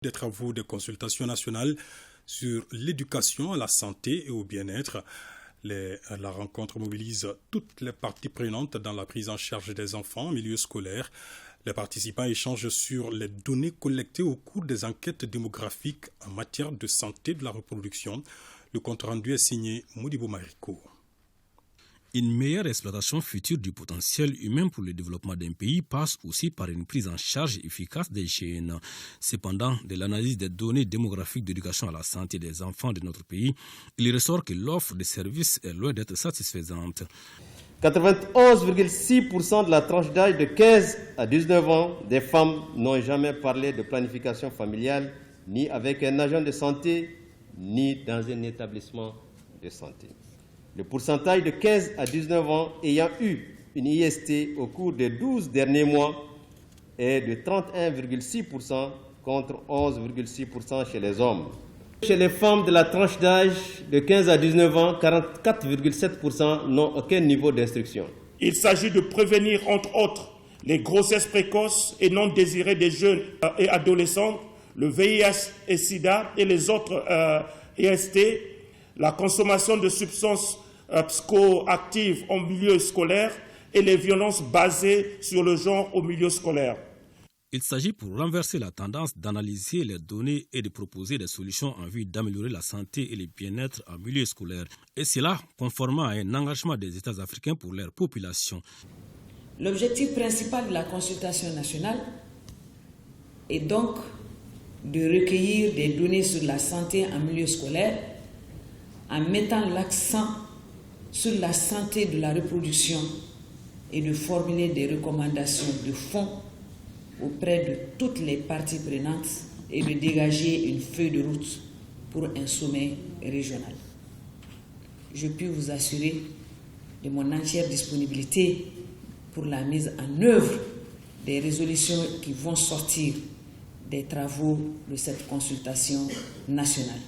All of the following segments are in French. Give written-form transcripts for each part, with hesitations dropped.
Des travaux de consultation nationale sur l'éducation, la santé et au bien-être. La rencontre mobilise toutes les parties prenantes dans la prise en charge des enfants en milieu scolaire. Les participants échangent sur les données collectées au cours des enquêtes démographiques en matière de santé de la reproduction. Le compte-rendu est signé Modibo Mariko. Une meilleure exploitation future du potentiel humain pour le développement d'un pays passe aussi par une prise en charge efficace des jeunes. Cependant, de l'analyse des données démographiques d'éducation à la santé des enfants de notre pays, il ressort que l'offre de services est loin d'être satisfaisante. 91,6% de la tranche d'âge de 15 à 19 ans des femmes n'ont jamais parlé de planification familiale, ni avec un agent de santé, ni dans un établissement de santé. Le pourcentage de 15 à 19 ans ayant eu une IST au cours des 12 derniers mois est de 31,6% contre 11,6% chez les hommes. Chez les femmes de la tranche d'âge de 15 à 19 ans, 44,7% n'ont aucun niveau d'instruction. Il s'agit de prévenir, entre autres, les grossesses précoces et non désirées des jeunes et adolescents, le VIH et SIDA et les autres IST, la consommation de substances psychoactives en milieu scolaire et les violences basées sur le genre au milieu scolaire. Il s'agit pour renverser la tendance d'analyser les données et de proposer des solutions en vue d'améliorer la santé et le bien-être en milieu scolaire. Et cela conformément à un engagement des États africains pour leur population. L'objectif principal de la consultation nationale est donc de recueillir des données sur la santé en milieu scolaire en mettant l'accent sur la santé de la reproduction et de formuler des recommandations de fond auprès de toutes les parties prenantes et de dégager une feuille de route pour un sommet régional. Je puis vous assurer de mon entière disponibilité pour la mise en œuvre des résolutions qui vont sortir des travaux de cette consultation nationale.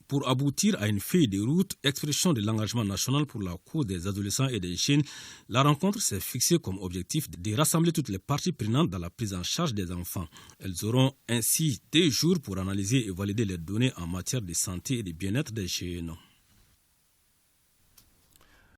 Pour aboutir à une feuille de route, expression de l'engagement national pour la cause des adolescents et des jeunes, la rencontre s'est fixée comme objectif de rassembler toutes les parties prenantes dans la prise en charge des enfants. Elles auront ainsi 2 jours pour analyser et valider les données en matière de santé et de bien-être des jeunes.